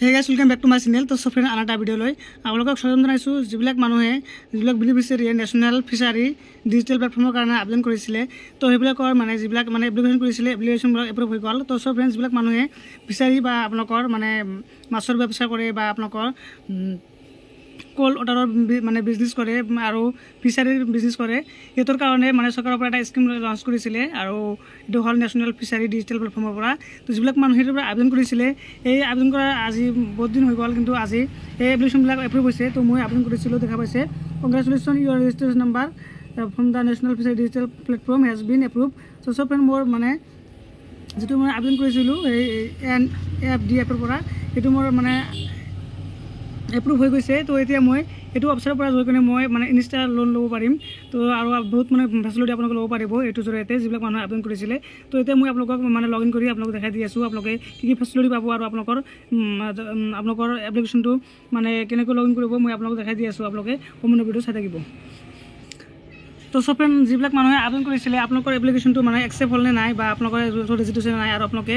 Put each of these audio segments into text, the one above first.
হে guys welcome back to my channel. তো friend আন এটা ভিডিঅ'লৈ আপোনালোকক স্বাগতম জনাইছোঁ। যিবিলাক মানুহে বেনিফিচিয়াৰীয়ে নেশ্যনেল ফিচাৰী ডিজিটেল প্লেটফৰ্মৰ কাৰণে আবেদন কৰিছিলে, তো সেইবিলাকৰ যিবিলাক এপ্লিকেশ্যন কৰিছিলে, এপ্লিকেশ্যনবিলাক এপ্ৰুভ হৈ গ'ল। তো ফ্ৰেণ্ডছ, যিবিলাক মানুহে ফিচাৰী বা আপোনালোকৰ মাছৰ ব্যৱসায় কৰে বা আপোনালোকৰ কোল্ড ৱাটাৰৰ বিজনেছ কৰে আৰু ফিচাৰীৰ বিজনেছ কৰে, সিহঁতৰ কাৰণে চৰকাৰৰ পৰা এটা স্কিম লঞ্চ কৰিছিলে, আৰু এইটো হ'ল নেশ্যনেল ফিচাৰী ডিজিটেল প্লেটফৰ্মৰ পৰা। তো যিবিলাক মানুহে সেইটোৰ পৰা আবেদন কৰিছিলে, এই আবেদন কৰা আজি বহুত দিন হৈ গ'ল, কিন্তু আজি এই এপ্লিকেশ্যনবিলাক এপ্ৰুভ হৈছে। তো মই আবেদন কৰিছিলোঁ, দেখা পাইছে congratulation your registration number from the national fishery digital platform has been approve. So' চব ফ্ৰেণ্ড, মোৰ যিটো মই আবেদন কৰিছিলোঁ এই NFDF-ৰ পৰা, সেইটো মোৰ এপ্ৰুভ হৈ গৈছে। তো এতিয়া মই এইটো অফিচৰ পৰা গৈ কিনে মই ইনষ্টা লোন ল'ব পাৰিম। তো আৰু বহুত ফেচিলিটি আপোনালোকে ল'ব পাৰিব এইটোৰ জৰিয়তে, যিবিলাক মানুহে আবেদন কৰিছিলে। তো এতিয়া মই আপোনালোকক লগ ইন কৰি আপোনালোকক দেখাই দি আছোঁ, আপোনালোকে কি ফেচিলিটি পাব আৰু আপোনালোকৰ এপ্লিকেশ্যনটো কেনেকৈ লগ ইন কৰিব মই আপোনালোকক দেখাই দি আছোঁ। আপোনালোকে সম্পূৰ্ণ ভিডিঅ' চাই থাকিব। তো চব ফ্ৰেণ্ড, যিবিলাক মানুহে আবেদন কৰিছিলে, আপোনালোকৰ এপ্লিকেশ্যনটো একচেপ্ট হ'ল নে নাই, বা আপোনালোকৰ ৰেজিষ্ট্ৰেশ্যন নাই, আৰু আপোনালোকে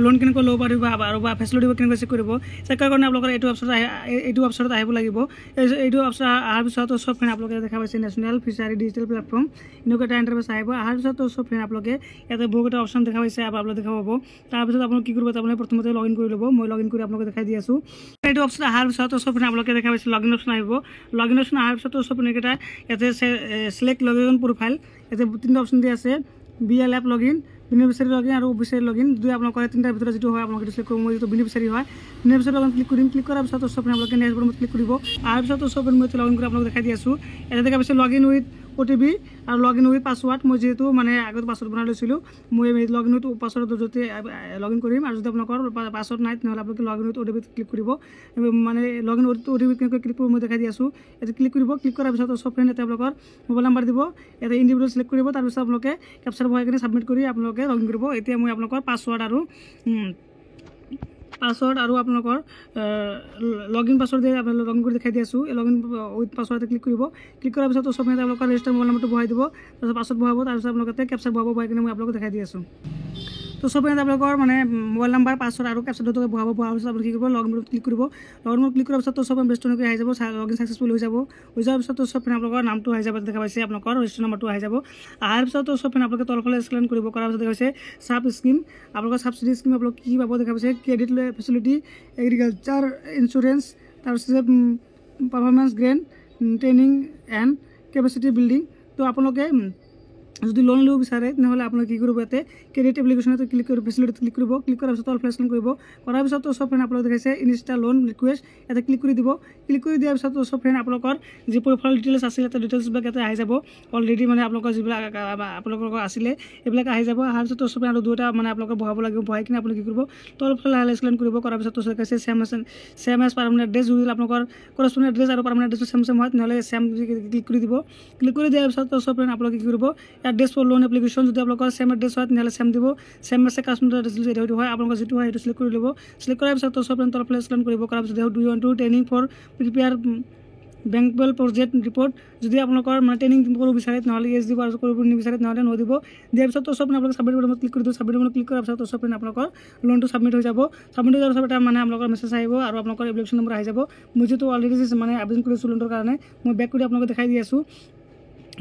লোন কেনেকৈ ল'ব পাৰিব বা ফেচিলিটিবোৰ কেনেকৈ চেক কৰিব, চেক কৰাৰ কাৰণে আপোনালোকৰ এইটো ৱেবছাইটত আহিব লাগিব। এইটো ৱেবছাইট অহাৰ পিছত চব ফ্ৰেণ্ড আপোনালোকে দেখা পাইছে নেশ্যনেল ফিচাৰী ডিজিটেল প্লেটফৰ্ম, এনেকুৱা এটা ইণ্টাৰফেচ আহিব। অহাৰ পিছত চব ফ্ৰেণ্ড আপোনালোকে ইয়াতে বহুত এটা অপশ্যন দেখা পাইছে, আপোনালোকে দেখা পাব। তাৰপিছত আপোনালোকে কি কৰিব, আপোনালোকে প্ৰথমতে লগ ইন কৰি ল'ব। মই লগ ইন কৰি আপোনালোকে দেখাই দি আছোঁ। এইটো অপশ্যন অহাৰ পিছত চব ফ্ৰেণ্ড আপোনালোকে দেখা পাইছে লগ ইন অপশ্যন আহিব। লগ ইন অপশ্যন অহাৰ পিছত চব ফ্ৰেণ্ডকেইটা ইয়াতে চিলেক্ট লগ ইন প্ৰফাইল, ইয়াতে তিনিটা অপশ্যন দি আছে, BLF log in, beneficiary log in আৰু অফিচিয়েল লগ ইন। যদি আপোনালোকৰ তিনিটাৰ ভিতৰত যিটো হয় আপোনালোকে চিলেক্ট কৰিব। মই যিটো বেনিফিচিয়াৰী হয়, বেনিফিচিয়াৰী লগ ইন ক্লিক কৰিম। ক্লিক কৰাৰ পিছত চব আপোনালোকে নেক্সট বাটনত ক্লিক কৰিব। তাৰ পিছত চব মই লগ ইন কৰি আপোনালোকে দেখাই দি আছোঁ। ইয়াতে দেখা পাইছে লগ ইন উইথ OTP আৰু লগ ইন উইথ পাছৱাৰ্ড। মই যিহেতু আগত পাছৱাৰ্ড বনাই লৈছিলোঁ, মই লগ ইন উইথ পাছৱাৰ্ডৰ জৰিয়তে লগ ইন কৰিম। আৰু যদি আপোনালোকৰ পাছৱাৰ্ড নাই, তেনেহ'লে আপোনালোকে লগ ইন উইথ OTP ক্লিক কৰিব। লগ ইন উইথ OTP কেনেকৈ ক্লিক কৰিব মই দেখাই দি আছোঁ। ইয়াতে ক্লিক কৰিব। ক্লিক কৰাৰ পিছত চব ফ্ৰেণ্ড ইয়াতে আপোনালোকৰ মোবাইল নাম্বাৰ দিব, ইয়াতে ইণ্ডিভিজুৱেল চিলেক্ট কৰিব। তাৰপিছত আপোনালোকে কেপচাৰ ভৰাই কিনে ছাবমিট কৰি আপোনালোকে লগ ইন কৰিব। এতিয়া মই আপোনালোকৰ পাছৱাৰ্ড আৰু আপোনালোকৰ লগ ইন পাছৱাৰ্ড দিয়ে আপোনালোকে লগ ইন কৰি দেখাই দি আছোঁ। লগ ইন উইথ পাছৱাৰ্ডতে ক্লিক কৰিব। ক্লিক কৰাৰ পিছত চব আপোনালোকৰ ৰেজিষ্টাৰ মোবাইল নম্বৰটো বহাই দিব, তাৰপিছত পাছৱাৰ্ড বহাব, তাৰপিছত আপোনালোকে কেপচাৰ বহাব, বহাই কিনে মই আপোনালোকক দেখাই দি আছোঁ। তো চব আপোনালোকৰ মোবাইল নাম্বাৰ, পাছৱাৰ্ড আৰু কেপচাৰ দুটাকে বহাব পিছত আপুনি কি কৰিব, লগ ইনত ক্লিক কৰিব। লগ ইনত ক্লিক কৰাৰ পিছত চব বেষ্ট তেনেকৈ আহি যাব, লগ ইন ছাকচেছফুল হৈ যাব। হৈ যোৱাৰ পিছত চব আপোনালোকৰ নামটো আহি যাব, দেখা পাইছে আপোনালোকৰ ৰেজিষ্টাৰ নাম্বাৰটো আহি যাব। অহাৰ পিছত চব আপোনালোকে তলফালে স্কেন কৰিব। কৰাৰ পিছত দেখা পাইছে চাব স্কিম, আপোনালোকৰ ছাবচিডি স্কিম আপোনালোকে কি পাব, দেখা পাইছে ক্ৰেডিট ফেচিলিটি, এগ্ৰিকালচাৰ ইঞ্চুৰেঞ্চ, তাৰপিছত performance grant, training and capacity building. তো আপোনালোকে যদি লোন ল'ব বিচাৰে, তেনেহ'লে আপোনালোকে কি কৰিব, ইয়াতে ক্ৰেডিট এপ্লিকেশ্যনতে ক্লিক কৰিব, ফেচিলিটি ক্লিক কৰিব। ক্লিক কৰাৰ পিছত তলফালে স্কেন কৰিব। কৰাৰ পিছত চব ফ্ৰেণ্ড আপোনালোকে দেখাইছে ইনষ্টা লোন ৰিকুৱেষ্ট, ইয়াতে ক্লিক কৰি দিব। ক্লিক কৰি দিয়াৰ পিছত চব ফ্ৰেণ্ড আপোনালোকৰ যি প্ৰফাইল ডিটেইলছ আছিল, ইয়াতে ডিটেইলছবিলাক ইয়াতে আহি যাব। অলৰেডি আপোনালোকৰ যিবিলাক আপোনালোকৰ আছিলে সেইবিলাক আহি যাব। অহাৰ পিছত চব আৰু দুটা আপোনালোকে বহাব লাগিব। বহাই কিনে আপুনি কি কৰিব, তলফালে স্কেন কৰিব। কৰাৰ পিছত দেখাইছে ছেম এজ পাৰ্মানেণ্ট এড্ৰেছ। যদি আপোনালোকৰ কৰস্পণ্ডিং এড্ৰেছ আৰু পাৰ্মানেণ্ট এড্ৰেছটো ছেম হয়, তেনেহ'লে ছেম ক্লিক কৰি দিব। ক্লিক কৰি দিয়াৰ পিছত চব ফ্ৰেণ্ড আপোনালোকে কি কৰিব, এড্ৰেছ ফৰ লোন এপ্লিকেশ্যন, যদি আপোনালোকৰ ছেম এড্ৰেছ হয় তেনেহ'লে ছেম দিব। ছেম আছে কাষ্টমাৰ এড্ৰেছ সেইটো হয়, আপোনালোকৰ যিটো হয় সেইটো চিলেক্ট কৰি ল'ব। চিলেক্ট কৰাৰ পিছত চব তলফালে স্কেন কৰিব। কৰাৰ পিছত do you want to training for prepare bankable project report, যদি আপোনালোকৰ ট্ৰেইনিং কৰিব বিচাৰে তেনেহ'লে ইয়েছ দিব, আৰু কৰিব নিবিচাৰে তেনেহ'লে ন দিব। দিয়াৰ পিছত চব আপোনালোকে ছাবমিট বাটনত ক্লিক কৰি দিব। ছাবমিট বাটনত ক্লিক কৰাৰ পিছত চব আপোনালোকৰ লোনটো ছাবমিট হৈ যাব। ছাবমিট হৈ যোৱাৰ পিছত এটা আপোনালোকৰ মেছেজ আহিব, আৰু আপোনালোকৰ এপ্লিকেশ্যন নম্বৰ আহি যাব। মই যিটো অলৰেডি আবেদন কৰিছোঁ লোনটোৰ কাৰণে, মই বেক কৰি আপোনালোকে দেখাই দি আছোঁ।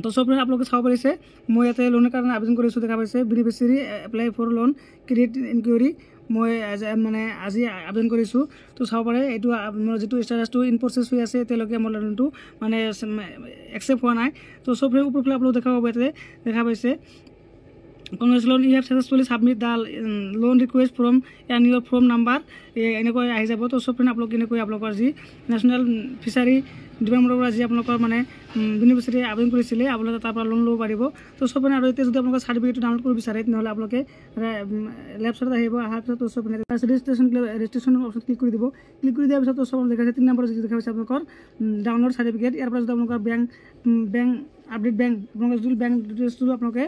তো চব আপোনালোকে চাব পাৰিছে, মই ইয়াতে লোনৰ কাৰণে আবেদন কৰিছোঁ, দেখা পাইছে beneficiary apply for loan credit inquiry, মই আজি আবেদন কৰিছোঁ। তো চাব পাৰে এইটো মোৰ যিটো ষ্টেটাছটো ইন প্ৰচেছ হৈ আছে, এতিয়ালৈকে মোৰ লোনটো একচেপ্ট হোৱা নাই। তো চব ওপৰফালে আপোনালোকে দেখা পাব, ইয়াতে দেখা পাইছে congratulation you have successfully submit the loan request from and your form number, এনেকৈ আহি যাব। তো চব আপোনালোকে এনেকৈ আপোনালোকৰ যি নেশ্যনেল ফিচাৰী ডিপাৰ্টমেণ্টৰ পৰা যি আপোনালোকৰ বেনিফিচিয়াৰী আবেদন কৰিছিলে, আপোনালোকে তাৰ পৰা লোন ল'ব পাৰিব। তো চব আৰু এতিয়া যদি আপোনালোকৰ চাৰ্টিফিকেটটো ডাউনলোড কৰিব বিচাৰে, তেনেহ'লে আপোনালোকে লেফ্ট চাইডত আহিব। অহাৰ পিছত চব ৰেজিষ্ট্ৰেশ্যন অপশ্যন ক্লিক কৰি দিব। ক্লিক কৰি দিয়াৰ পিছত চব দেখাইছে 3 নম্বৰ যিটো দেখাইছে আপোনালোকৰ ডাউনলোড চাৰ্টিফিকেট। ইয়াৰ পৰা যদি আপোনালোকৰ বেংক আপডেট আপোনালোকৰ যিটো বেংক ডিটেইলছটো আপোনালোকে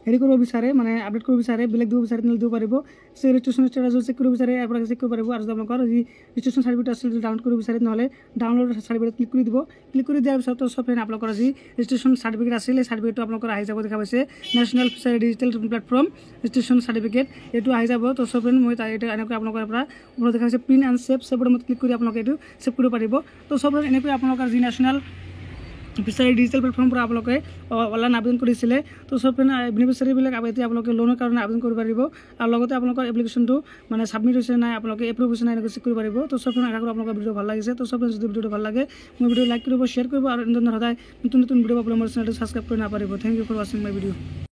হেৰি কৰিব বিচাৰে মানে আপডেট কৰিব বিচাৰে বেলেগ দিব বিচাৰে তেনেহ'লে দিব পাৰিব সেই ৰেজিষ্ট্ৰেশ্যন ষ্টেটাছ চেক কৰিব বিচাৰে ইয়াৰ পৰা চেক কৰিব পাৰিব আৰু যদি আপোনালোকৰ যি ৰেজিষ্ট্ৰেশ্যন চাৰ্টিফিকেট আছিল যদি ডাউনলোড কৰিব বিচাৰে নহ'লে ডাউনলোড চাৰ্টিফিকেট ক্লিক কৰি দিব ক্লিক কৰি দিয়াৰ পিছত চব ফ্ৰেণ্ড আপোনালোকৰ যি ৰেজিষ্ট্ৰেশ্যন চাৰ্টিফিকেট আছিল এই চাৰ্টিফিকেটটো আপোনালোকৰ আহি যাব দেখা পাইছে national fishery digital platform registration certificate এইটো আহি যাব তো চব ফ্ৰেণ্ড মই এইটো এনেকৈ আপোনালোকৰ পৰা ওপৰত দেখা পাইছে প্ৰিণ্ট এণ্ড ছেভ বটনত ক্লিক কৰি আপোনালোকে এইটো ছেভ কৰিব পাৰিব তো চব ফ্ৰেণ্ড এনেকৈ আপোনালোকৰ যি নেশ্যনেল ফিচাৰী ডিজিটেল প্লেটফৰ্মৰ পৰা আপোনালোকে অনলাইন আবেদন কৰিছিলে তো চব বেনিফিচিয়াৰীবিলাক এতিয়া আপোনালোকে লোনৰ কাৰণে আবেদন কৰিব পাৰিব আৰু লগতে আপোনালোকৰ এপ্লিকেশ্যনটো মানে ছাবমিট হৈছে নাই আপোনালোকে এপ্ৰুভ হৈছে নাই এনেকৈ চেক কৰিব পাৰিব তো চব আশা কৰোঁ আপোনালোকৰ ভিডিঅ' ভাল লাগিছে তো চব যদি ভিডিঅ'টো ভাল লাগে মোৰ ভিডিঅ' লাইক কৰিব শ্বেয়াৰ কৰিব আৰু এনেধৰণৰ সদায় নতুন ভিডিঅ' পাবলৈ মোৰ চেনেলটো ছাবস্ক্ৰাইব কৰি নাপাৰিব থেংক ইউ ফৰ ৱাচিং মাই ভিডিঅ'